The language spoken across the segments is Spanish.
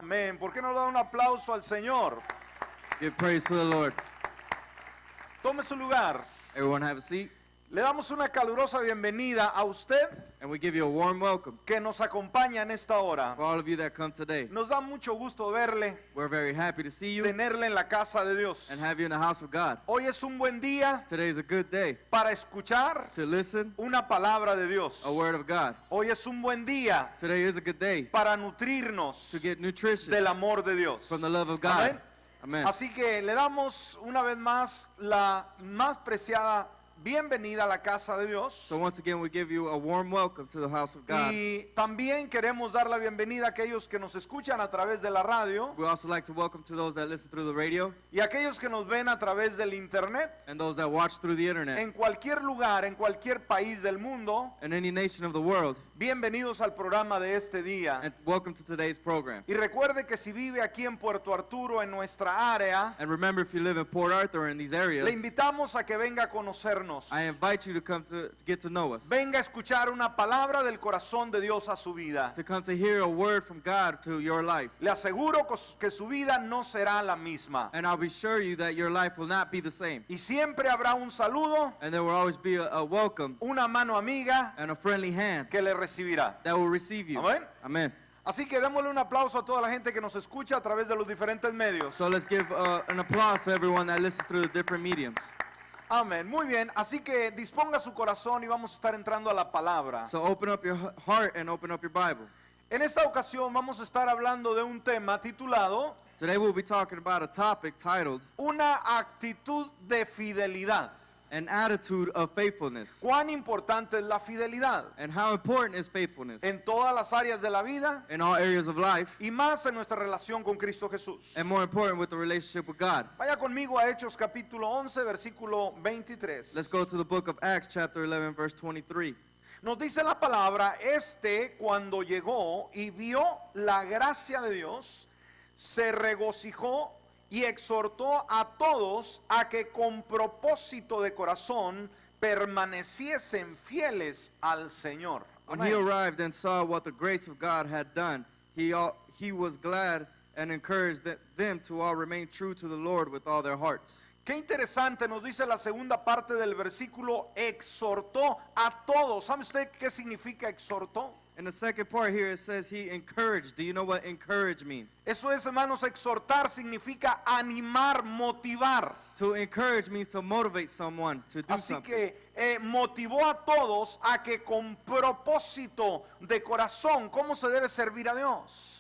Amén. ¿Por qué no le da un aplauso al Señor? Give praise to the Lord. Tome su lugar. Everyone have a seat. Le damos una calurosa bienvenida a usted And we give you a warm welcome que nos acompaña en esta hora. for all of you that come today. Nos da mucho gusto verle, We're very happy to see you tenerle en la casa de Dios. and have you in the house of God. Hoy es un buen día Today is a good day para escuchar to listen una palabra de Dios. a word of God. Hoy es un buen día Today is a good day para nutrirnos to get nutrition del amor de Dios. from the love of God. Amén. Amen. Así que le damos una vez más la más preciada bienvenida a la casa de Dios. So once again, we give you a warm welcome to the house of God. Y también queremos dar la bienvenida a aquellos que nos escuchan a través de la radio We also like to welcome to those that listen through the radio y aquellos que nos ven a través del internet and those that watch through the internet en cualquier lugar, en cualquier país del mundo. and any nation of the world. Bienvenidos al programa de este día. And welcome to today's program. Y recuerde que si vive aquí en Puerto Arturo, en nuestra área, And remember, if you live in Port Arthur or in these areas, le invitamos a que venga a conocernos. I invite you to come to get to know us, Venga a escuchar una palabra del corazón de Dios a su vida. to come to hear a word from God to your life. Le aseguro que su vida no será la misma. And I'll be sure you that your life will not be the same. Y siempre habrá un saludo, And there will always be a welcome una mano amiga and a friendly hand que le recibirá. that will receive you. Amén. Amen. Así que démosle un aplauso a toda la gente que nos escucha a través de los diferentes medios. So let's give an applause to everyone that listens through the different mediums. Amén. Muy bien. Así que disponga su corazón y vamos a estar entrando a la palabra. So open up your heart and open up your Bible. En esta ocasión vamos a estar hablando de un tema titulado Today we'll be talking about a topic titled Una actitud de fidelidad. An Attitude of Faithfulness. ¿Cuán importante es la fidelidad? And how important is faithfulness En todas las áreas de la vida in all areas of life, y más en nuestra relación con Cristo Jesús. and more important with the relationship with God. Vaya conmigo a Hechos capítulo 11, versículo 23. Let's go to the book of Acts chapter 11 verse 23. Nos dice la palabra, cuando llegó y vio la gracia de Dios, se regocijó y exhortó a todos a que con propósito de corazón permaneciesen fieles al Señor. When Amén. he arrived and saw what the grace of God had done, he was glad and encouraged them to all remain true to the Lord with all their hearts. Qué interesante, nos dice la segunda parte del versículo, exhortó a todos. ¿Sabe usted qué significa exhortó? In the second part here it says he encouraged. Do you know what encourage means? Eso es, hermanos, exhortar significa animar, motivar. To encourage means to motivate someone to do Así something. que motivó a todos a que con propósito de corazón, ¿cómo se debe servir a Dios?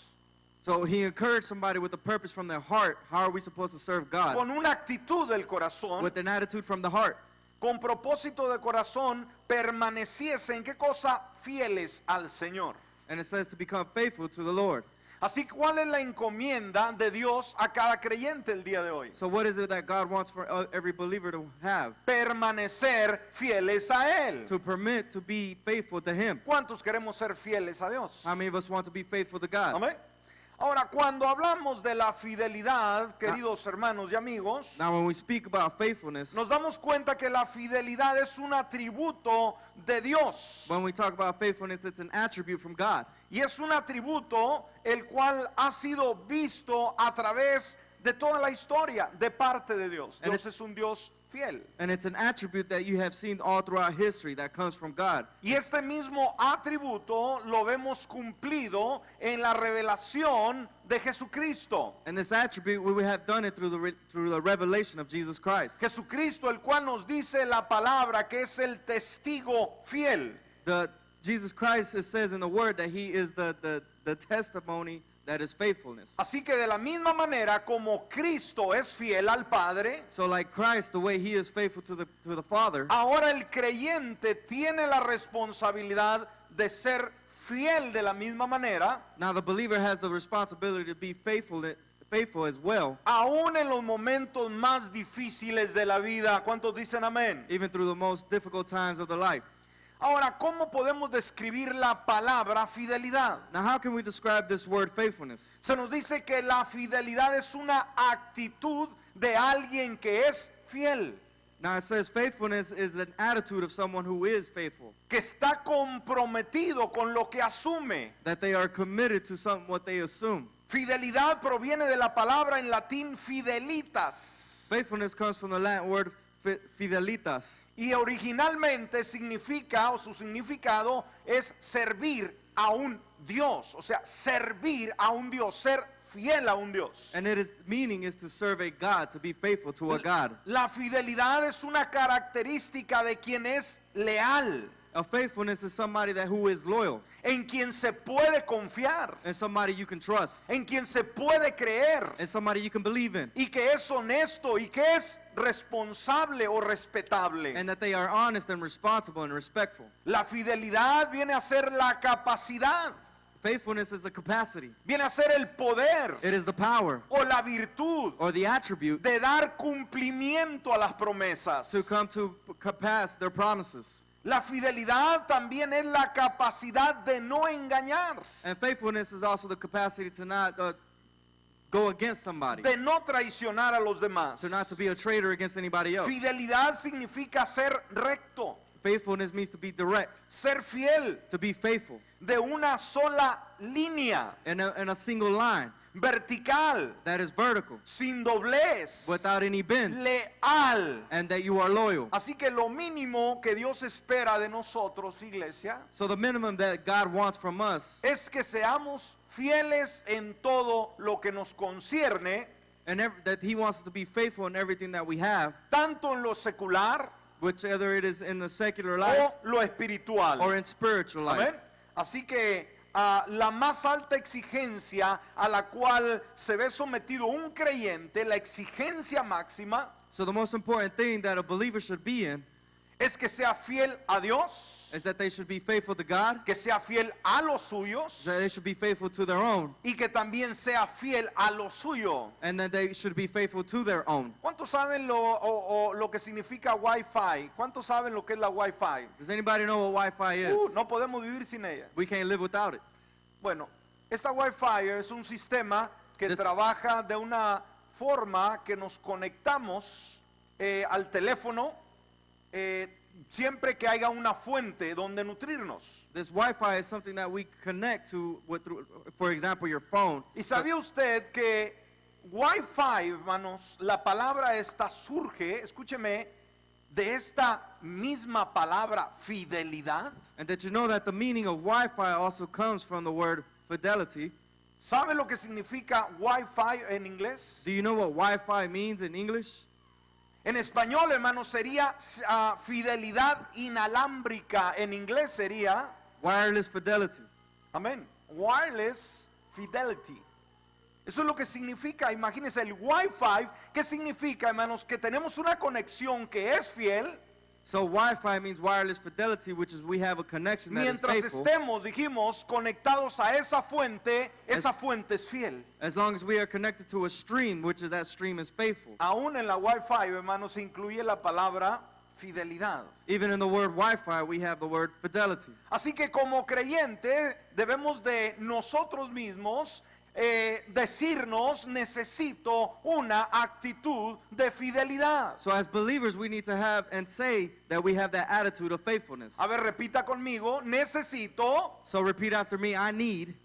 So he encouraged somebody with a purpose from their heart. How are we supposed to serve God? Con una actitud del corazón, With an attitude from the heart. con propósito de corazón, permaneciesen, ¿qué cosa? Fieles al Señor. And it says to become faithful to the Lord. Así que, ¿cuál es la encomienda de Dios a cada creyente el día de hoy? So what is it that God wants for every believer to have? Permanecer fieles a Él. To permit to be faithful to Him. ¿Cuántos queremos ser fieles a Dios? How many of us want to be faithful to God? Amén. Ahora, cuando hablamos de la fidelidad, queridos hermanos y amigos, Now when we speak about faithfulness, nos damos cuenta que la fidelidad es un atributo de Dios. when we talk about faithfulness, it's an attribute from God. Y es un atributo el cual ha sido visto a través de toda la historia de parte de Dios. And Dios es un Dios fiel. And it's an attribute that you have seen all throughout history that comes from God. Y este mismo atributo lo vemos cumplido en la revelación de Jesucristo. And this attribute, we have done it through the revelation of Jesus Christ. Jesucristo, el cual nos dice la palabra que es el testigo fiel. Jesus Christ, it says in the word that He is the testimony that is faithfulness. Así que de la misma manera como Cristo es fiel al Padre, So like Christ, the way He is faithful to the Father, ahora el creyente tiene la responsabilidad de ser fiel de la misma manera, now the believer has the responsibility to be faithful as well, aún en los momentos más difíciles de la vida. ¿Cuántos dicen amén? even through the most difficult times of the life. Ahora, ¿cómo podemos describir la palabra fidelidad? Now how can we describe this word faithfulness? Se nos dice que la fidelidad es una actitud de alguien que es fiel, Now it says faithfulness is an attitude of someone who is faithful, que está comprometido con lo que asume. that they are committed to what they assume. Fidelidad proviene de la palabra en latín fidelitas. Faithfulness comes from the Latin word fidelitas. Y originalmente significa, o su significado es servir a un Dios. O sea, servir a un Dios, ser fiel a un Dios. And its meaning is to serve a God, to be faithful to a God. La fidelidad es una característica de quien es leal, A faithfulness is somebody who is loyal, en quien se puede confiar, and somebody you can trust, en quien se puede creer, and somebody you can believe in, y que es honesto y que es responsable o respetable. and that they are honest and responsible and respectful. La fidelidad viene a ser la capacidad, Faithfulness is a capacity. viene a ser el poder It is the power o la virtud or the attribute de dar cumplimiento a las promesas. to come to pass their promises. La fidelidad también es la capacidad de no engañar, And faithfulness is also the capacity to not go against somebody, de no traicionar a los demás. to not to be a traitor against anybody else. Fidelidad significa ser recto, Faithfulness means to be direct, ser fiel, to be faithful, de una sola línea, in a single line vertical, that is vertical, sin doblez, without any bends, leal. and that you are loyal. Así que lo mínimo que Dios espera de nosotros, iglesia, So the minimum that God wants from us, es que seamos fieles en todo lo que nos concierne, and that He wants us to be faithful in everything that we have, tanto en lo secular whichever it is in the secular life o lo espiritual. or in spiritual life. Amén. Así que la más alta exigencia a la cual se ve sometido un creyente, la exigencia máxima, So the most important thing that a believer should be in es que sea fiel a Dios, is that they should be faithful to God, que sea fiel a los suyos that they should be faithful to their own, y que también sea fiel a lo suyo. and that they should be faithful to their own. ¿Cuántos saben lo que significa Wi-Fi? ¿Cuántos saben lo que es la Wi-Fi? Does anybody know what Wi-Fi is? No podemos vivir sin ella. We can't live without it. Bueno, esta Wi-Fi es un sistema que This- trabaja de una forma que nos conectamos al teléfono siempre que haya una fuente donde nutrirnos. This Wi-Fi is something that we connect to, for example, your phone. ¿Y sabía usted que Wi-Fi, hermanos, la palabra esta surge, escúcheme, de esta misma palabra fidelidad? And did you know that the meaning of Wi-Fi also comes from the word fidelity? ¿Sabe lo que significa Wi-Fi en inglés? Do you know what Wi-Fi means in English? En español, hermanos, sería fidelidad inalámbrica. En inglés sería, Wireless fidelity. amén, wireless fidelity. Eso es lo que significa, imagínense, el Wi-Fi, ¿qué significa, hermanos? Que tenemos una conexión que es fiel, So Wi-Fi means wireless fidelity, which is we have a connection that is mientras faithful. estemos, dijimos, conectados a esa fuente es fiel. As long as we are connected to a stream, which is that stream is faithful. Aún en la Wi-Fi, hermanos, se incluye la palabra fidelidad. Even in the word Wi-Fi, we have the word fidelity. Así que como creyentes debemos de nosotros mismos decirnos, necesito una actitud de fidelidad. So as believers, we need to have and say that we have that attitude of faithfulness. A ver, repita conmigo, necesito So repeat after me, I need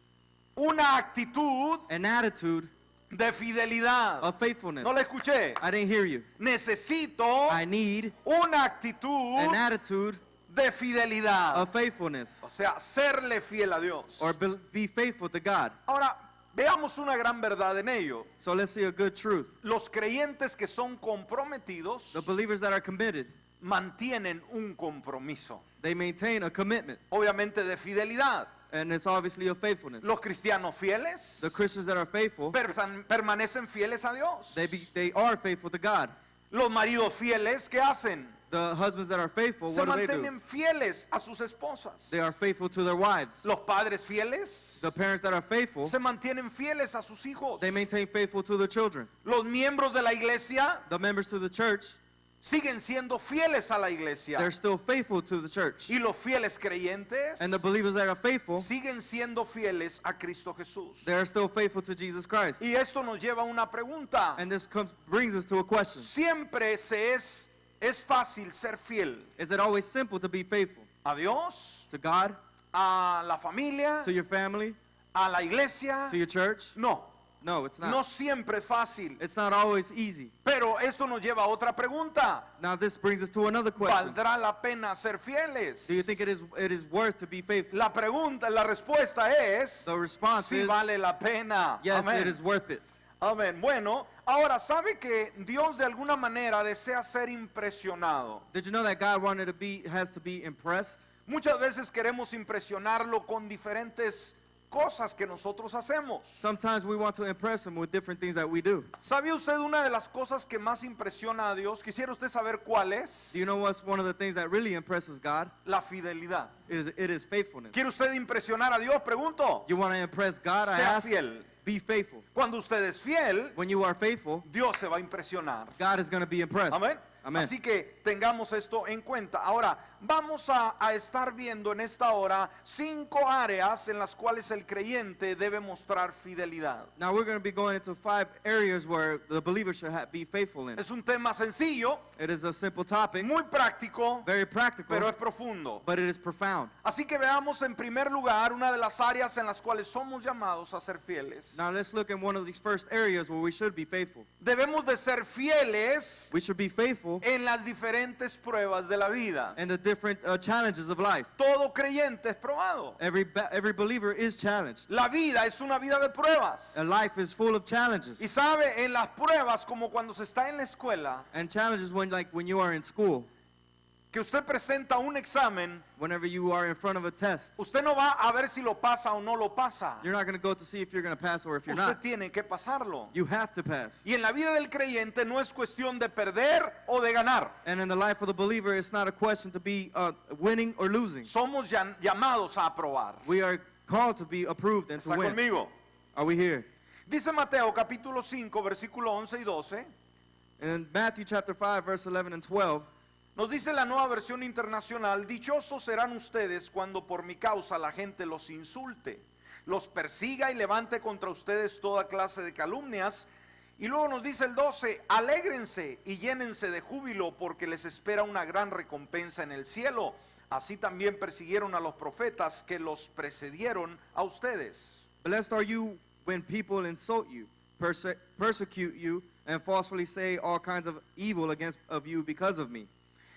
una actitud an attitude de fidelidad. of faithfulness. No la escuché. I didn't hear you. Necesito I need una actitud an attitude de fidelidad. of faithfulness, O sea, serle fiel a Dios. or be faithful to God. Ahora, veamos una gran verdad en ello. So let's see a good truth. Los creyentes que son comprometidos The believers that are committed, mantienen un compromiso, they maintain a commitment, obviamente de fidelidad. and it's obviously of faithfulness. Los cristianos fieles The Christians that are faithful, permanecen fieles a Dios. they are faithful to God. Los maridos fieles, ¿qué hacen? The husbands that are faithful, Se what do they do? mantienen fieles a sus esposas. They are faithful to their wives. Los padres fieles The parents that are faithful, se mantienen fieles a sus hijos. they maintain faithful to the children. Los miembros de la iglesia The members to the church, siguen siendo fieles a la iglesia. they're still faithful to the church. Y los fieles creyentes And the believers that are faithful, siguen siendo fieles a Cristo Jesús. they are still faithful to Jesus Christ. Y esto nos lleva a una pregunta. And this brings us to a question. Siempre es fácil ser fiel Is it always simple to be faithful a Dios, to God, a la familia, to your family, a la iglesia. to your church? No, No, it's not. No siempre es fácil. It's not always easy. Pero esto nos lleva a otra pregunta. Now this brings us to another question. ¿Valdrá la pena ser fieles? Do you think it is worth to be faithful? La respuesta es, The response sí is vale la pena. yes, Amén. it is worth it. Amén. Bueno, ahora, ¿sabe que Dios de alguna manera desea ser impresionado? Did you know that God has to be impressed? Muchas veces queremos impresionarlo con diferentes cosas que nosotros hacemos. Sometimes we want to impress him with different things that we do. ¿Sabía usted una de las cosas que más impresiona a Dios? Quisiera usted saber cuál es. Do you know what's one of the things that really impresses God? La fidelidad. It is faithfulness. ¿Quiere usted impresionar a Dios? Pregunto. You want to impress God? I Sea ask. fiel. Be faithful. Cuando usted es fiel, When you are faithful, Dios se va a impresionar. God is going to be impressed. Amén. Amen. Así que tengamos esto en cuenta. Ahora, vamos a estar viendo en esta hora 5 áreas en las cuales el creyente debe mostrar fidelidad. Now we're going to be going into 5 areas where the believer should be faithful in. Es un tema sencillo, It is a simple topic, muy práctico, very practical, pero es profundo. but it is profound. Así que veamos en primer lugar una de las áreas en las cuales somos llamados a ser fieles. Now let's look at one of these first areas where we should be faithful. Debemos de ser fieles We should be faithful en las diferentes pruebas de la vida. in the different challenges of life. Todo creyente es probado. Every believer is challenged. La vida es una vida de pruebas. And life is full of Y challenges. sabe, en las pruebas, como cuando se está en la escuela, And challenges when you are in school, que usted presenta un examen, whenever you are in front of a test. usted no va a ver si lo pasa o no lo pasa. You're not going to go to see if you're going to pass or if you're Usted not. tiene que pasarlo. You have to pass. Y en la vida del creyente no es cuestión de perder o de ganar. And in the life of the believer, it's not a question to be winning or losing. Somos llamados a aprobar. We are called to be approved and to ¿Está win. conmigo? Are we here? Dice Mateo capítulo 5, versículo 11 y 12. In Matthew chapter 5, verse 11 and 12, Nos dice la nueva versión internacional: dichosos serán ustedes cuando por mi causa la gente los insulte, los persiga y levante contra ustedes toda clase de calumnias. Y luego nos dice el 12: alégrense y llénense de júbilo, porque les espera una gran recompensa en el cielo. Así también persiguieron a los profetas que los precedieron a ustedes. blessed are you when people insult you, persecute you, and falsely say all kinds of evil of you because of me.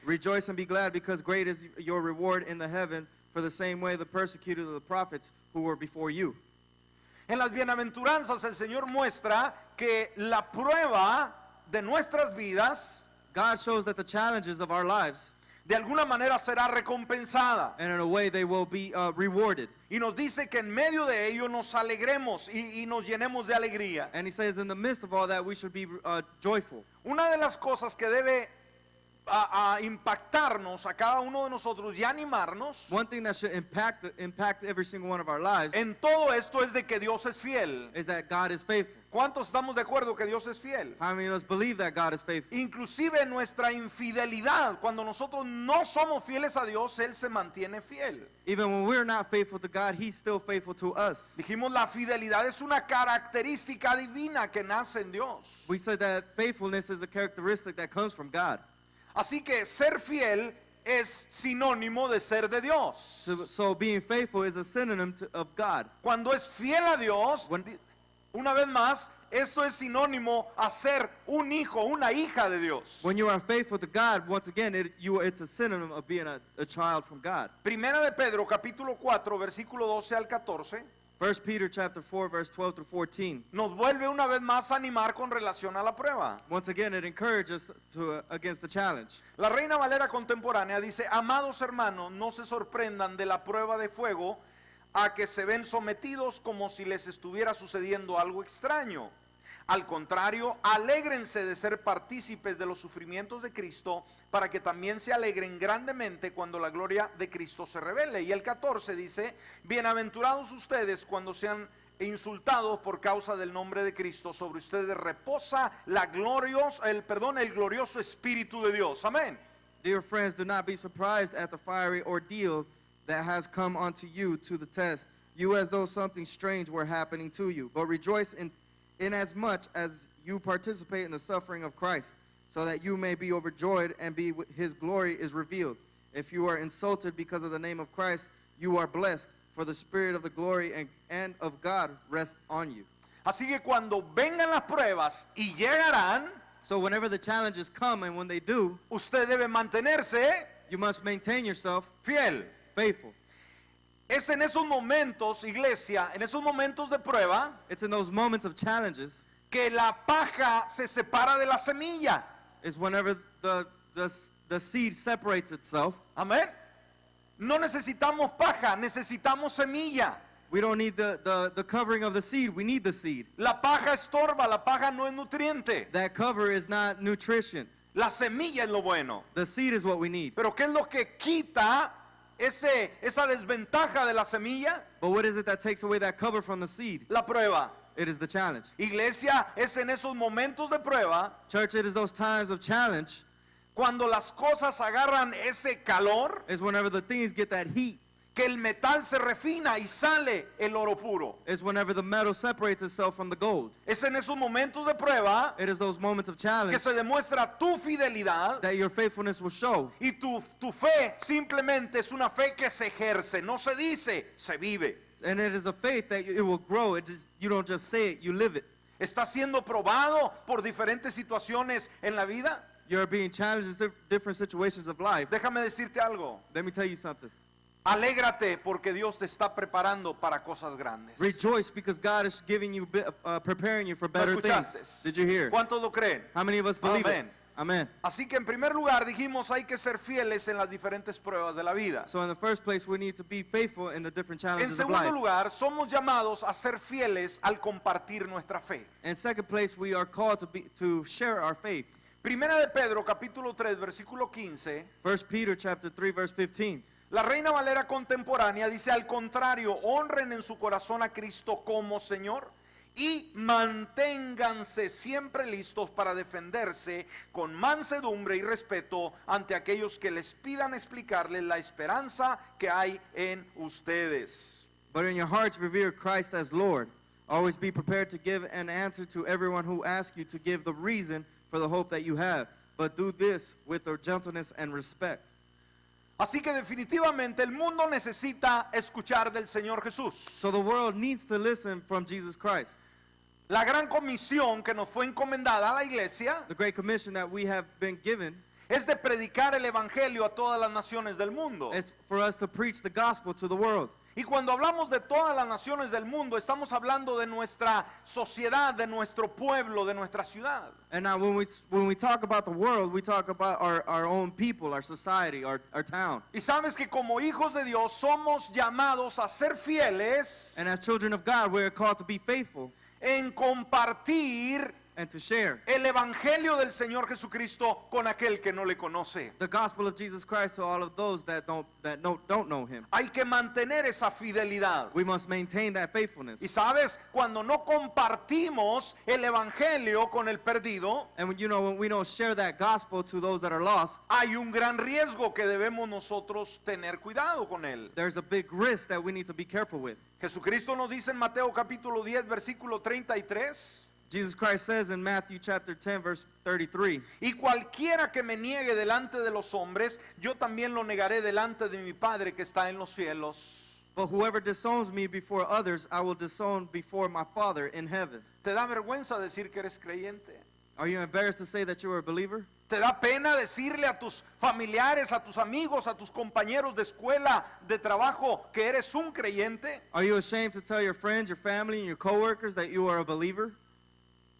Rejoice and be glad, because great is your reward in the heaven, for the same way the persecuted the prophets who were before you. En las bienaventuranzas el Señor muestra que la prueba de nuestras vidas God shows that the challenges of our lives, de alguna manera será recompensada. and in a way they will be rewarded. Y nos dice que en medio de ello nos alegremos y nos llenemos de alegría. And he says in the midst of all that we should be joyful. Una de las cosas que debe a impactarnos a cada uno de nosotros y animarnos One thing that should impact every single one of our lives en todo esto es de que Dios es fiel. is that God is faithful. ¿Cuántos estamos de acuerdo que Dios es fiel? How many of us believe that God is faithful? Inclusive nuestra infidelidad, cuando nosotros no somos fieles a Dios, Él se mantiene fiel. Even when we're not faithful to God, He's still faithful to us. Dijimos, la fidelidad es una característica divina que nace en Dios. We said that faithfulness is a characteristic that comes from God. Así que ser fiel es sinónimo de ser de Dios. So being faithful is a synonym of God. Cuando es fiel a Dios, When- una vez más, esto es sinónimo a ser un hijo, una hija de Dios. When you are faithful to God, once again, it's a synonym of being a child from God. Primera de Pedro, capítulo 4, versículo 12 al 14, 1 Peter chapter 4, verse 12 through 14. nos vuelve una vez más a animar con relación a la prueba. Once again, it encourages us against the challenge. La Reina Valera contemporánea dice: amados hermanos, no se sorprendan de la prueba de fuego a que se ven sometidos como si les estuviera sucediendo algo extraño. Al contrario, alégrense de ser partícipes de los sufrimientos de Cristo, para que también se alegren grandemente cuando la gloria de Cristo se revele. Y el 14 dice: bienaventurados ustedes cuando sean insultados por causa del nombre de Cristo. Sobre ustedes reposa el glorioso Espíritu de Dios. Amén. Dear friends, do not be surprised at the fiery ordeal that has come unto you to the test, you as though something strange were happening to you. But rejoice inasmuch as you participate in the suffering of Christ, so that you may be overjoyed and his glory is revealed. If you are insulted because of the name of Christ, you are blessed, for the spirit of the glory and of God rests on you. Así que cuando vengan las pruebas y llegarán, So whenever the challenges come and when they do, usted debe mantenerse you must maintain yourself fiel. faithful. Es en esos momentos, iglesia, en esos momentos de prueba, It's in those moments of challenges, que la paja se separa de la semilla. is whenever the seed separates itself. Amén. No necesitamos paja, necesitamos semilla. We don't need the covering of the seed. We need the seed. La paja estorba, la paja no es nutriente. That cover is not nutrition. La semilla es lo bueno. The seed is what we need. Pero ¿qué es lo que quita esa desventaja de la semilla? But what is it that takes away that cover from the seed? La prueba. It is the challenge. Iglesia, es en esos momentos de prueba, Church, it is those times of challenge, cuando las cosas agarran ese calor, is whenever the things get that heat, que el metal se refina y sale el oro puro. is whenever the metal separates itself from the gold. Es en esos momentos de prueba It is those moments of que challenge se demuestra tu fidelidad, that your faithfulness will show. y tu fe simplemente es una fe que se ejerce, no se dice, se vive. And it is a faith that it will grow. You don't just say it, you live it. Está siendo probado por diferentes situaciones en la vida. You're being challenged in different situations of life. Déjame decirte algo. Let me tell you something. Alégrate porque Dios te está preparando para cosas grandes. Rejoice because God is giving you, preparing you for ¿Lo better escuchaste? things. Did you hear? ¿Cuántos lo creen? How many of us believe Amén. it? Amen. Así que en primer lugar dijimos hay que ser fieles en las diferentes pruebas de la vida. So in the first place, we need to be faithful in the different En challenges of segundo life. lugar, somos llamados a ser fieles al compartir nuestra fe. In second place, we are called to share our faith. Primera de Pedro, capítulo 3, versículo 15. 1 Peter chapter 3, verse 15. La Reina Valera contemporánea dice: al contrario, honren en su corazón a Cristo como Señor y manténganse siempre listos para defenderse con mansedumbre y respeto ante aquellos que les pidan explicarles la esperanza que hay en ustedes. But in your hearts, revere Christ as Lord. Always be prepared to give an answer to everyone who asks you to give the reason for the hope that you have. But do this with gentleness and respect. Así que definitivamente el mundo necesita escuchar del Señor Jesús. So the world needs to listen from Jesus Christ. La gran comisión que nos fue encomendada a la iglesia The great commission that we have been given es de predicar el evangelio a todas las naciones del mundo. is for us to preach the gospel to the world. Y cuando hablamos de todas las naciones del mundo, estamos hablando de nuestra sociedad, de nuestro pueblo, de nuestra ciudad. And now when we talk about the world, we talk about our own people, our society, our town. Y sabes que como hijos de Dios somos llamados a ser fieles And as children of God, we're called to be faithful en compartir and to share el evangelio del Señor Jesucristo con aquel que no le conoce. the gospel of Jesus Christ to all of those that don't know him. Hay que mantener esa fidelidad. We must maintain that faithfulness. Y sabes, cuando no compartimos el evangelio con el perdido, And when we don't share that gospel to those that are lost, hay un gran riesgo que debemos nosotros tener cuidado con él. there's a big risk that we need to be careful with. Jesucristo nos dice en Mateo capítulo 10 versículo 33: Jesus Christ says in Matthew chapter 10 verse 33, y cualquiera que me niegue delante de los hombres, yo también lo negaré delante de mi Padre que está en los cielos. but whoever disowns me before others, I will disown before my Father in heaven. ¿Te da vergüenza decir que eres creyente? Are you embarrassed to say that you are a believer? ¿Te da pena decirle a tus familiares, a tus amigos, a tus compañeros de escuela, de trabajo, que eres un creyente? Are you ashamed to tell your friends, your family, and your coworkers that you are a believer?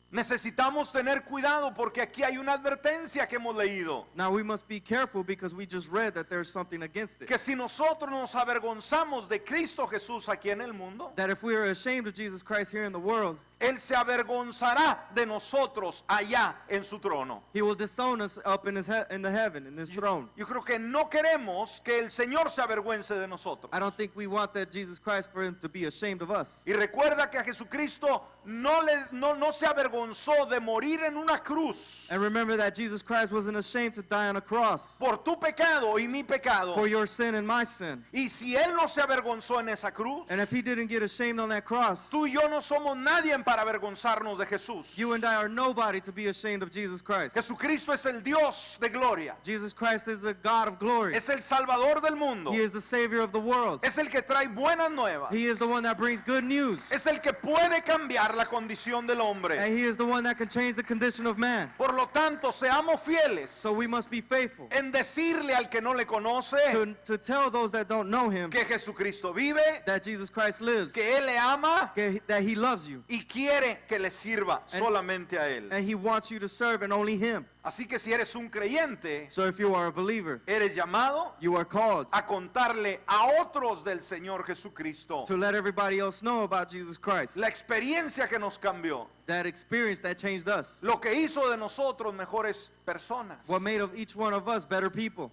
Necesitamos tener cuidado porque aquí hay una advertencia que hemos leído. Now we must be careful because we just read that there's something against it. Que si nosotros nos avergonzamos de Cristo Jesús aquí en el mundo, That if we are ashamed of Jesus Christ here in the world, Él se avergonzará de nosotros allá en su trono. he will disown us up in the heaven, in his throne. Yo creo que no queremos que el Señor se avergüence de nosotros. I don't think we want that Jesus Christ for him to be ashamed of us. Y recuerda que a Jesucristo no se avergonzó de morir en una cruz And remember that Jesus Christ wasn't ashamed to die on a cross por tu pecado y mi pecado. for your sin and my sin. Y si Él no se avergonzó en esa cruz, And if he didn't get ashamed on that cross, tú y yo no somos nadie para avergonzarnos de Jesús. You and I are nobody to be ashamed of Jesus Christ. Jesucristo es el Dios de gloria. Jesus Christ is the God of glory. Es el Salvador del mundo. He is the Savior of the world. Es el que trae buenas nuevas. He is the one that brings good news. Es el que puede cambiar la condición del hombre. And He is the one that can change the condition of man. Por lo tanto, seamos fieles So we must be faithful en decirle al que no le conoce to tell those that don't know Him que Jesucristo vive, that Jesus Christ lives, que Él le ama that He loves you, y quiere que le sirva solamente a Él. and He wants you to serve and only Him. Así que si eres un creyente, So if you are a believer, eres llamado you are called a contarle a otros del Señor Jesucristo to let everybody else know about Jesus Christ. la experiencia que nos cambió, That experience that changed us. lo que hizo de nosotros mejores personas, What made of each one of us better people.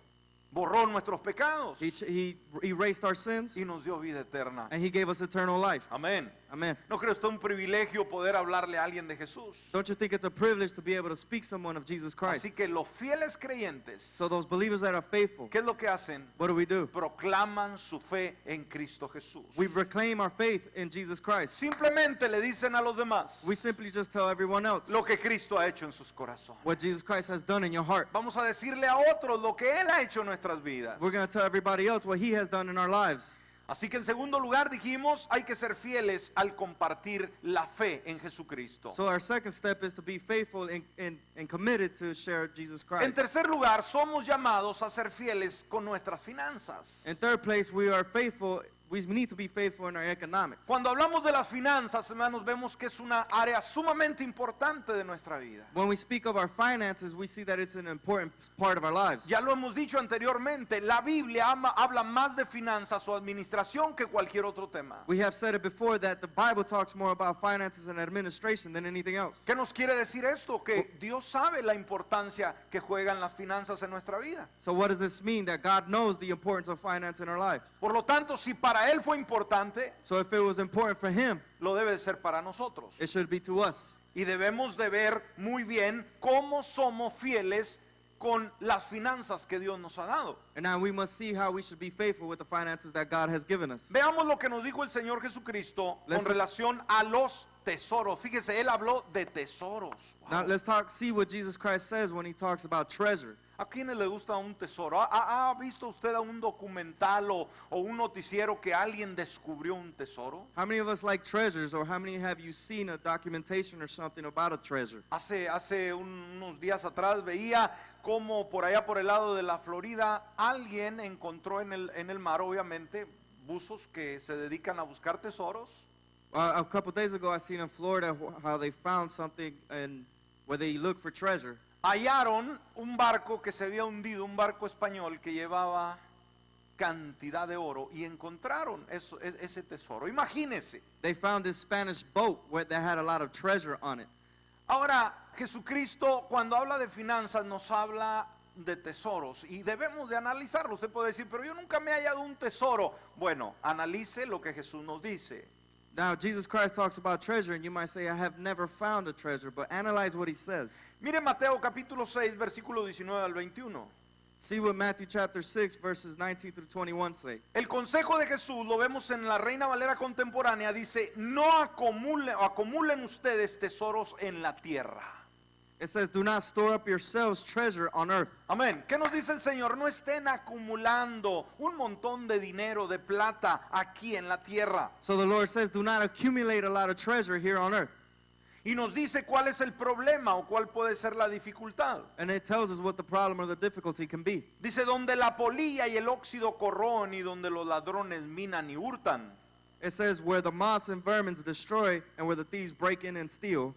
borró nuestros pecados He erased our sins, y nos dio vida eterna. and He gave us eternal life. Amén. Amen. ¿No cree usted un privilegio poder hablarle a alguien de Jesús? Don't you think it's a privilege to be able to speak someone of Jesus Christ? Así que los fieles creyentes, So those believers that are faithful, ¿qué es lo que hacen? what do? Proclaman su fe en Cristo Jesús. We proclaim our faith in Jesus Christ. Simplemente le dicen a los demás We simply just tell everyone else lo que Cristo ha hecho en sus corazones. what Jesus Christ has done in your heart. Vamos a decirle a otros lo que Él ha hecho en nuestras vidas. We're going to tell everybody else what He has done in our lives. Así que en segundo lugar dijimos, hay que ser fieles al compartir la fe en Jesucristo. So our second step is to be faithful and committed to share Jesus En Christ. tercer lugar, somos llamados a ser fieles con nuestras finanzas. In third place, we need to be faithful in our economics. Cuando hablamos de las finanzas, hermanos, vemos que es una área sumamente importante de nuestra vida. When we speak of our finances, we see that it's an important part of our lives. Ya lo hemos dicho anteriormente, la Biblia habla más de finanzas o administración que cualquier otro tema. We have said it before that the Bible talks more about finances and administration than anything else. ¿Qué nos quiere decir esto? Que Dios sabe la importancia que juegan las finanzas en nuestra vida. So what does this mean? That God knows the importance of finance in our life. Por lo tanto, si para Él fue importante, So if it was important for Him, lo debe de ser para nosotros. it should be to us. Y debemos de ver muy bien cómo somos fieles con las finanzas que Dios nos ha dado. And now we must see how we should be faithful with the finances that God has given us. Veamos lo que nos dijo el Señor Jesucristo con Let's- relación a los tesoros. Fíjese, Él habló de tesoros. Wow. Now let's see what Jesus Christ says when He talks about treasure. ¿A quiénes le gusta un tesoro? ¿Ha visto usted a un documental o un noticiero que alguien descubrió un tesoro? How many of us like treasures, or how many have you seen a documentation or something about a treasure? Hace unos días atrás veía cómo por allá por el lado de la Florida alguien encontró en el mar, obviamente, buzos que se dedican a buscar tesoros. A couple days ago, I seen in Florida how they found something where they look for treasure. Hallaron un barco que se había hundido, un barco español que llevaba cantidad de oro y encontraron ese tesoro. Imagínense. They found this Spanish boat that had a lot of treasure on it. Ahora, Jesucristo cuando habla de finanzas nos habla de tesoros y debemos de analizarlo. Usted puede decir, pero yo nunca me he hallado un tesoro. Bueno, analice lo que Jesús nos dice. Now, Jesus Christ talks about treasure, and you might say, I have never found a treasure, but analyze what He says. Mire Mateo capítulo 6, versículo 19 al 21. See what Matthew chapter 6, verses 19 through 21 say. El consejo de Jesús lo vemos en la Reina Valera contemporánea. Dice, no acumulen ustedes tesoros en la tierra. It says, do not store up yourselves treasure on earth. Amén. ¿Qué nos dice el Señor? No estén acumulando un montón de dinero, de plata aquí en la tierra. So the Lord says, do not accumulate a lot of treasure here on earth. Y nos dice cuál es el problema o cuál puede ser la dificultad. And it tells us what the problem or the difficulty can be. Dice, donde la polilla y el óxido corroen y donde los ladrones minan y hurtan. It says, where the moths and vermin destroy and where the thieves break in and steal.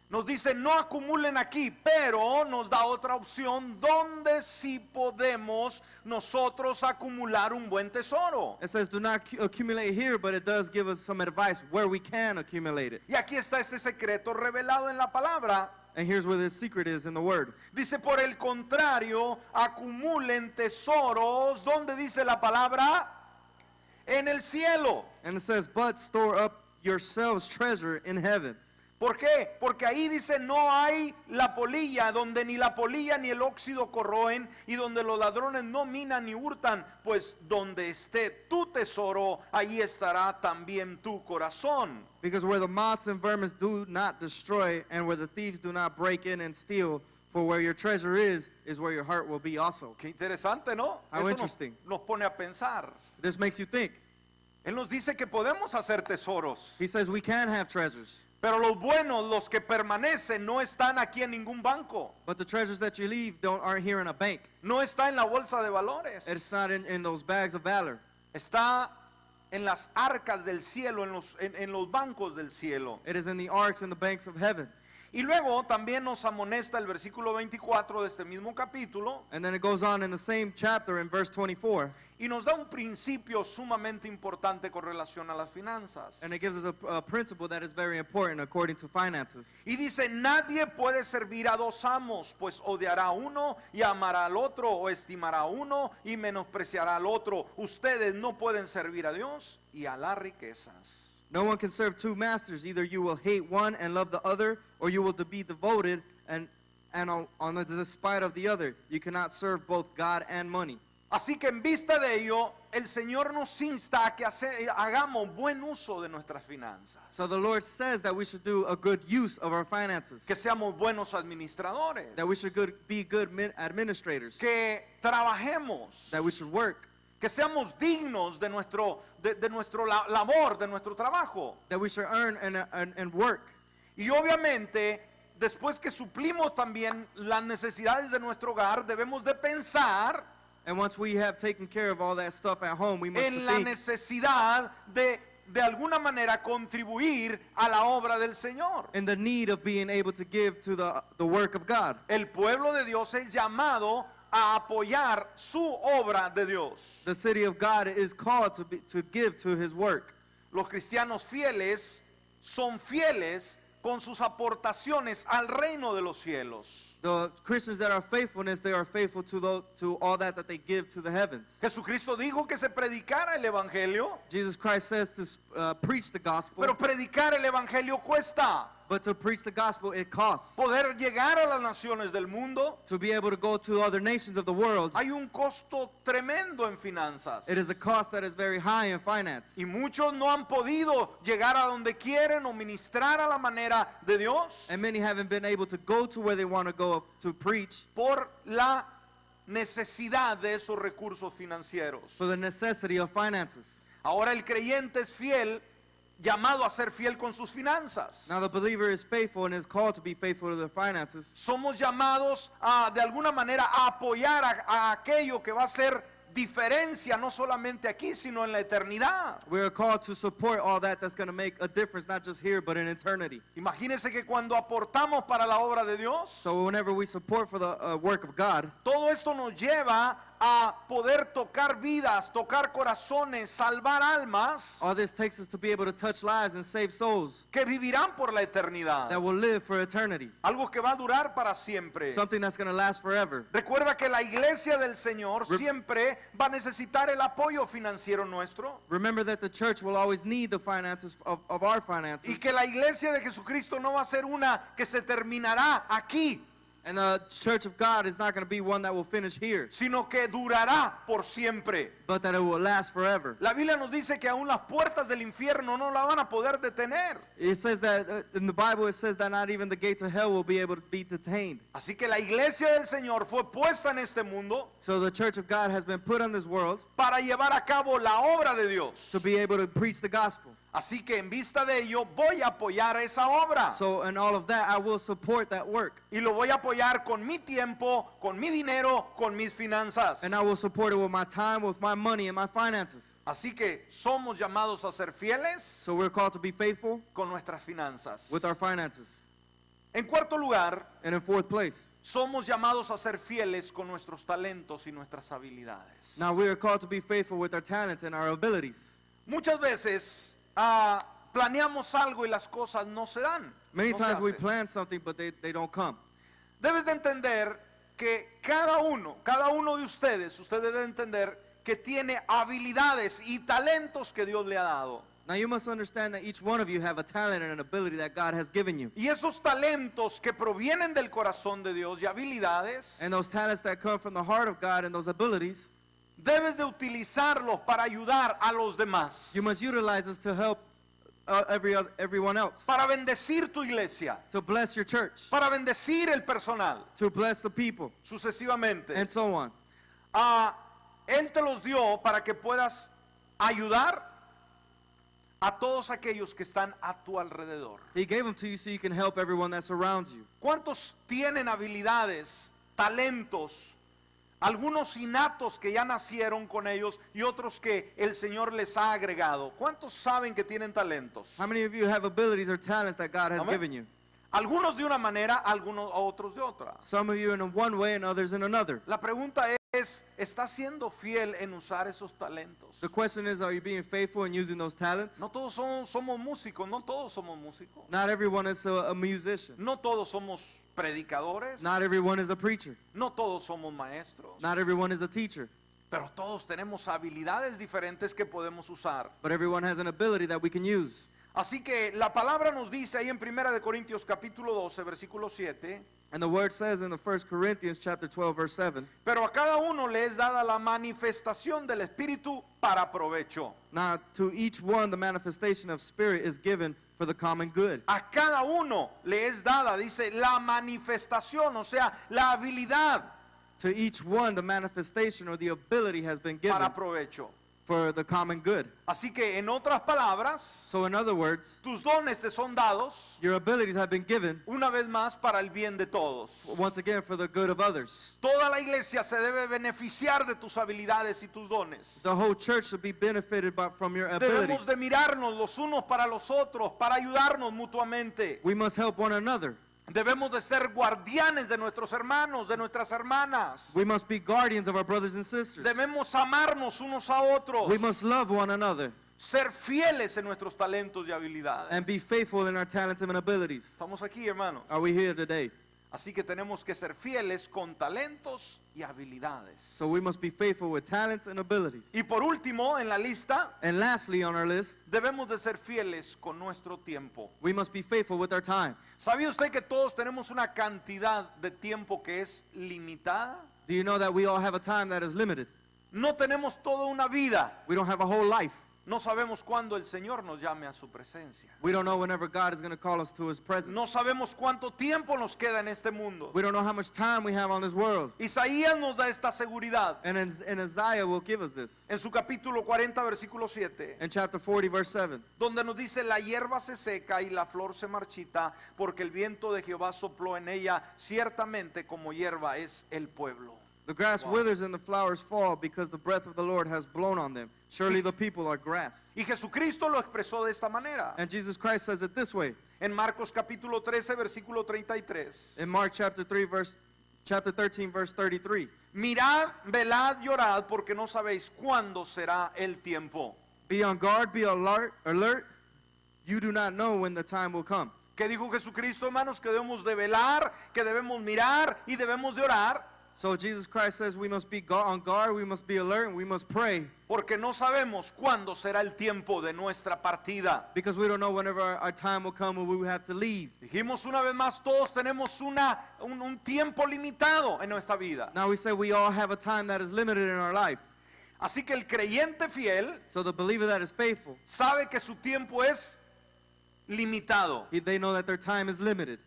Nos dice, no acumulen aquí, pero nos da otra opción donde sí podemos nosotros acumular un buen tesoro. It says, do not accumulate here, but it does give us some advice where we can accumulate it. Y aquí está este secreto revelado en la palabra. And here's where the secret is in the word. Dice, por el contrario, acumulen tesoros. ¿Dónde dice la palabra? En el cielo. And it says, but store up yourselves treasure in heaven. ¿Por qué? Porque ahí dice no hay la polilla, donde ni la polilla ni el óxido corroen y donde los ladrones no minan ni hurtan, pues donde esté tu tesoro, ahí estará también tu corazón. Because where the moths and vermin do not destroy, and where the thieves do not break in and steal, for where your treasure is where your heart will be also. Qué interesante, ¿no? How Esto interesting. nos pone a pensar. This makes you think. Él nos dice que podemos hacer tesoros, He says we can have treasures, pero los buenos, los que permanecen, no están aquí en ningún banco. but the treasures that you leave aren't here in a bank. No está en la bolsa de valores. It's not in those bags of valor. Está en las arcas del cielo, en los bancos del cielo. It is in the arks and the banks of heaven. Y luego también nos amonesta el versículo 24 de este mismo capítulo And then it goes on in the same chapter in verse 24, y nos da un principio sumamente importante con relación a las finanzas. and it gives us a principle that is very important according to finances. Y dice, nadie puede servir a dos amos, pues odiará a uno y amará al otro, o estimará a uno y menospreciará al otro. Ustedes no pueden servir a Dios y a las riquezas. No one can serve two masters. Either you will hate one and love the other, or you will be devoted and on the despite of the other. You cannot serve both God and money. Así que en vista de ello, el Señor nos insta a que hagamos buen uso de nuestras finanzas. So the Lord says that we should do a good use of our finances, Que seamos buenos administradores. that we should be good administrators, Que trabajemos. that we should work, Que seamos dignos de nuestro labor, de nuestro trabajo. that we should earn and work. Y obviamente, después que suplimos también las necesidades de nuestro hogar, debemos de pensar And once we have taken care of all that stuff at home, we must en la think necesidad de alguna manera contribuir a la obra del Señor. in the need of being able to give to the work of God. El pueblo de Dios es llamado a apoyar su obra de Dios. The city of God is called to give to his work. Los cristianos fieles son fieles con sus aportaciones al reino de los cielos. The Christians that are faithfulness, they are faithful to all that they give to the heavens. Jesucristo dijo que se predicara el evangelio, Jesus Christ says to preach the gospel, pero predicar el evangelio cuesta. but to preach the gospel, it costs. Poder llegar a las naciones del mundo, To be able to go to other nations of the world, hay un costo tremendo en finanzas. it is a cost that is very high in finance. Y muchos no han podido llegar a donde quieren o ministrar a la manera de Dios And many haven't been able to go to where they want to go to preach por la necesidad de esos recursos financieros. for the necessity of finances. Ahora el creyente es fiel, llamado a ser fiel con sus finanzas. Now the believer is faithful and is called to be faithful to their finances. Somos llamados a, de alguna manera, a apoyar a aquello que va a ser diferencia, no solamente aquí, sino en la eternidad. We are called to support all that's going to make a difference, not just here, but in eternity. Imagínense que cuando aportamos para la obra de Dios, So whenever we support for the work of God, todo esto nos lleva a poder tocar vidas, tocar corazones, salvar almas all this takes us to be able to touch lives and save souls que vivirán por la eternidad. that will live for eternity. Algo que va a durar para siempre. Something that's going to last forever. Recuerda que la iglesia del Señor siempre va a necesitar el apoyo financiero nuestro Remember that the church will always need the finances of our y finances. que la iglesia de Jesucristo no va a ser una que se terminará aquí, And the church of God is not going to be one that will finish here, sino que durará por siempre. but that it will last forever. La Biblia nos dice que aún las puertas del infierno no la van a poder detener. It says that in the Bible, it says that not even the gates of hell will be able to be detained. Así que la iglesia del Señor fue puesta en este mundo So the church of God has been put on this world para llevar a cabo la obra de Dios. to be able to preach the gospel. Así que en vista de ello voy a apoyar esa obra. So in all of that, I will support that work. Y lo voy a apoyar con mi tiempo, con mi dinero, con mis finanzas. And I will support it with my time, with my money, and my finances. Así que somos llamados a ser fieles So we're called to be faithful con nuestras finanzas. with our finances. En cuarto lugar, And in fourth place, somos llamados a ser fieles con nuestros talentos y nuestras habilidades. now we are called to be faithful with our talents and our abilities. Muchas veces planeamos algo y las cosas no se dan. Many no se times we hacen. plan something, but they don't come. Debes de entender que cada uno de ustedes debe entender que tiene habilidades y talentos que Dios le ha dado. Now you must understand that each one of you have a talent and an ability that God has given you. Y esos talentos que provienen del corazón de Dios y habilidades, And those talents that come from the heart of God and those abilities, debes de utilizarlos para ayudar a los demás, you must utilize this to help everyone else, para bendecir tu iglesia, to bless your church, para bendecir el personal, to bless the people, sucesivamente. and so on. Él te los dio para que puedas ayudar a todos aquellos que están a tu alrededor. He gave them to you so you can help everyone that surrounds you. ¿Cuántos tienen habilidades, talentos, algunos innatos que ya nacieron con ellos y otros que el Señor les ha agregado? ¿Cuántos saben que tienen talentos? How many of you have abilities or talents that God has Amén. given you? Algunos de una manera, algunos otros de otra. Some of you in one way and others in another. La pregunta es, ¿estás siendo fiel en usar esos talentos? The question is, are you being faithful in using those talents? No todos somos músicos, no todos somos músicos. Not everyone is a musician. No todos somos predicadores. Not everyone is a preacher. No todos somos maestros. Not everyone is a teacher. Pero todos tenemos habilidades diferentes que podemos usar. But everyone has an ability that we can use. Así que la palabra nos dice ahí en 1 de Corintios capítulo 12, versículo 7, And the word says in the 1 Corinthians chapter 12 verse 7, pero a cada uno le es dada la manifestación del Espíritu para provecho. now to each one the manifestation of spirit is given for the common good. A cada uno le es dada, dice, la manifestación, o sea, la habilidad To each one the manifestation or the ability has been given para provecho. for the common good. Así que en otras palabras, So in other words, tus dones te son dados your abilities have been given una vez más para el bien de todos. once again for the good of others. Toda la iglesia se debe beneficiar de tus habilidades y tus dones. The whole church should be benefited from your Debemos abilities. de mirarnos los unos para los otros, para ayudarnos mutuamente. We must help one another. Debemos de ser guardianes de nuestros hermanos, de nuestras hermanas. We must be guardians of our brothers and sisters. Debemos amarnos unos a otros. We must love one another Ser fieles en nuestros talentos y habilidades. and be faithful in our talents and abilities. Estamos aquí, hermanos. Are we here today? Así que tenemos que ser fieles con talentos y habilidades. So we must be faithful with talents and abilities. Y por último, en la lista, And lastly on our list, debemos de ser fieles con nuestro tiempo. we must be faithful with our time. ¿Sabía usted que todos tenemos una cantidad de tiempo que es limitada? Do you know that we all have a time that is limited? No tenemos toda una vida. We don't have a whole life. No sabemos cuándo el Señor nos llame a su presencia. We don't know whenever God is going to call us to His presence. No sabemos cuánto tiempo nos queda en este mundo. We don't know how much time we have on this world. Isaías nos da esta seguridad And Isaiah will give us this. en su capítulo 40, versículo 7, In chapter 40, verse 7, donde nos dice, la hierba se seca y la flor se marchita, porque el viento de Jehová sopló en ella, ciertamente como hierba es el pueblo. the grass Wow. withers and the flowers fall because the breath of the Lord has blown on them. Surely the people are grass. Y Jesucristo lo expresó de esta manera. And Jesus Christ says it this way. En Marcos capítulo 13, versículo 33. In Mark chapter 13, verse 33. Mirad, velad y orad, porque no sabéis cuándo será el tiempo. Be on guard, be alert. You do not know when the time will come. ¿Qué dijo Jesucristo, hermanos? Que debemos de velar, que debemos mirar y debemos de orar, So Jesus Christ says we must be on guard, we must be alert, and we must pray porque no sabemos cuándo será el tiempo de nuestra partida. because we don't know whenever our time will come when we will have to leave. Dijimos una vez más, todos tenemos un tiempo limitado en nuestra vida. Now we say we all have a time that is limited in our life. Así que el creyente fiel So the believer that is faithful, sabe que su tiempo es limitado. they know that their time is limited.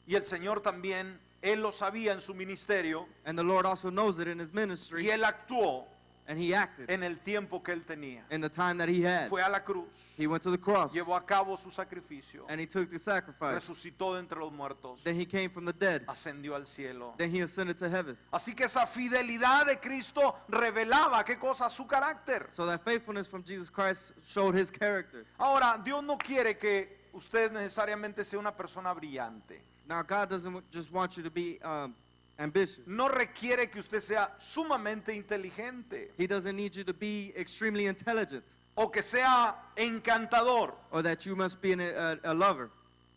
Y el Señor también, Él lo sabía en su ministerio And the Lord also knows it in His y ministry, Él actuó and He acted en el tiempo que Él tenía. in the time that He had. Fue a la cruz, He went to the cross, llevó a cabo su sacrificio, and He took the sacrifice. resucitó de entre los muertos, Then He came from the dead. ascendió al cielo. Then He ascended to heaven. Así que esa fidelidad de Cristo revelaba qué cosa, su carácter. So that faithfulness from Jesus Christ showed His character. Ahora, Dios no quiere que usted necesariamente sea una persona brillante. Now God doesn't just want you to be ambitious. No requiere que usted sea sumamente inteligente He doesn't need you to be extremely intelligent o que sea encantador or that you must be a lover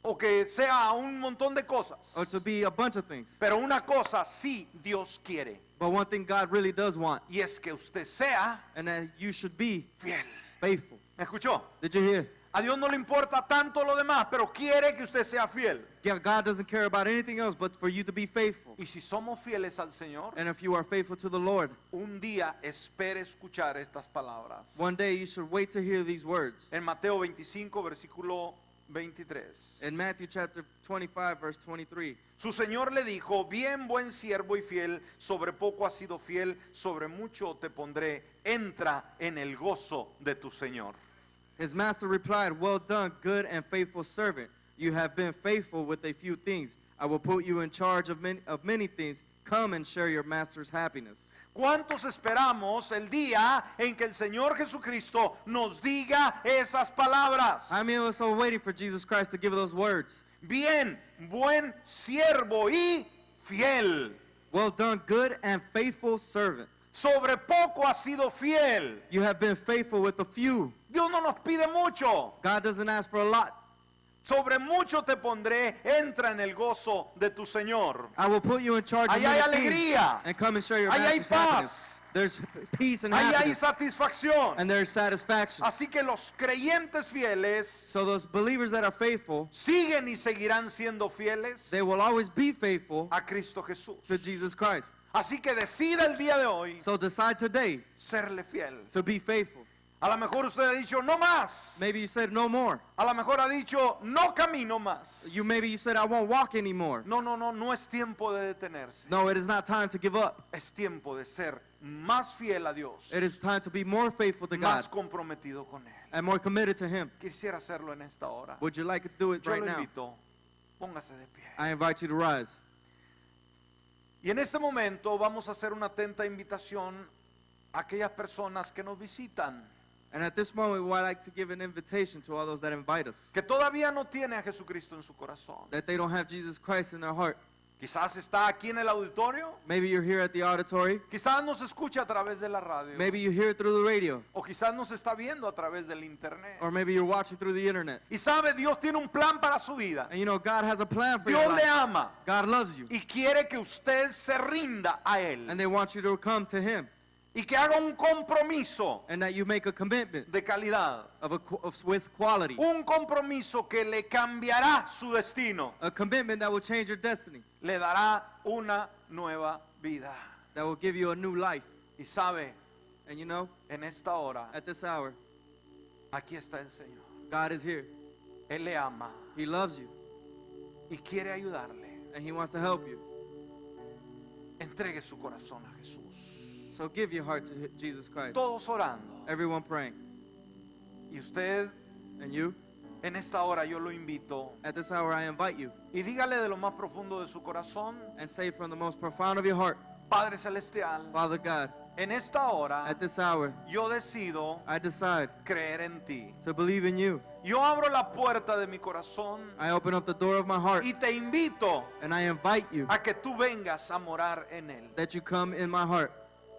o que sea un montón de cosas. or to be a bunch of things. Pero una cosa sí Dios quiere, But one thing God really does want, y es que usted sea and that you should be fiel. faithful. ¿Me escuchó? Did you hear? A Dios no le importa tanto lo demás, pero quiere que usted sea fiel. Yeah, God doesn't care about anything else but for you to be faithful. Y si somos fieles al Señor, And if you are faithful to the Lord, un día espere escuchar estas palabras. one day you should wait to hear these words. En Mateo 25, versículo 23. In Matthew chapter 25, verse 23. Su Señor le dijo, bien buen siervo y fiel, sobre poco has sido fiel, sobre mucho te pondré, entra en el gozo de tu Señor. His master replied, well done, good and faithful servant. You have been faithful with a few things. I will put you in charge of many things. Come and share your master's happiness. ¿Cuántos esperamos el día en que el Señor Jesucristo nos diga esas palabras? How many of us are waiting for Jesus Christ to give those words? Bien, buen siervo y fiel. Well done, good and faithful servant. Sobre poco has sido fiel. You have been faithful with a few. Dios no nos pide mucho. God doesn't ask for a lot. Sobre mucho te pondré, entra en el gozo de tu Señor. I will put you in charge of Ahí hay many things. alegría. And come and share your Ahí hay master's paz. happiness. There's peace and Ahí hay happiness. satisfacción. And there's satisfaction. Así que los creyentes fieles So those believers that are faithful, siguen y seguirán siendo fieles they will always be faithful a Cristo Jesús. to Jesus Christ. Así que decida el día de hoy So decide today serle fiel. to be faithful. A lo mejor usted ha dicho no más. Maybe you said no more. A lo mejor ha dicho no camino más. Maybe you said I won't walk anymore. No es tiempo de detenerse. No, it is not time to give up. Es tiempo de ser más fiel a Dios, It is time to be more faithful to God más comprometido con Él. and more committed to Him. Quisiera hacerlo en esta hora. Would you like to do it Yo right lo now? invito, póngase de pie. I invite you to rise. Y en este momento vamos a hacer una atenta invitación a aquellas personas que nos visitan, And at this moment, we would like to give an invitation to all those that invite us, que todavía no tiene a Jesucristo en su corazón. that they don't have Jesus Christ in their heart. Quizás está aquí en el auditorio, Maybe you're here at the auditory. quizás nos escucha a través de la radio, Maybe you hear it through the radio. o quizás nos está viendo a través del internet. Or maybe you're watching through the internet. Y sabe, Dios tiene un plan para su vida. And you know, God has a plan for your Dios le life. ama God loves you. y quiere que usted se rinda a Él And they want you to come to Him. y que haga un compromiso And that you make a commitment de calidad. with quality. Un compromiso que le cambiará su destino, A commitment that will change your destiny. le dará una nueva vida. That will give you a new life. Y sabe, And you know, en esta hora, at this hour, aquí está el Señor. God is here. Él le ama He loves you. y quiere ayudarle. And He wants to help you. Entregue su corazón a Jesús. So give your heart to Jesus Christ. Todos orando. Everyone praying. Y usted, And you, en esta hora, yo lo invito. at this hour, I invite you. Y dígale de lo más profundo de su corazón, And say from the most profound of your heart, Padre Celestial, Father God, en esta hora, at this hour, yo decido I decide creer en ti. to believe in you. Yo abro la puerta de mi corazón I open up the door of my heart y te invito and I invite you a que tú vengas a morar en él. that you come in my heart.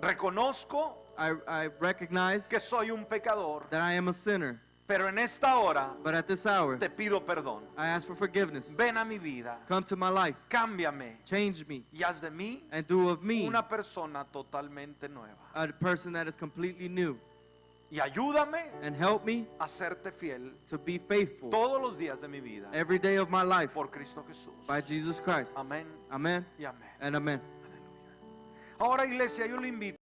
Reconozco I recognize que soy un pecador, that I am a sinner, pero en esta hora but at this hour, te pido perdón. I ask for forgiveness. Ven a mi vida, Come to my life, cámbiame change me, y haz de mí and do of me una persona totalmente nueva. a person that is completely new. Y ayúdame And help me a serte fiel to be faithful todos los días de mi vida every day of my life por Cristo Jesús. by Jesus Christ. Amén Amen y amén. and amen. Ahora, iglesia, yo le invito.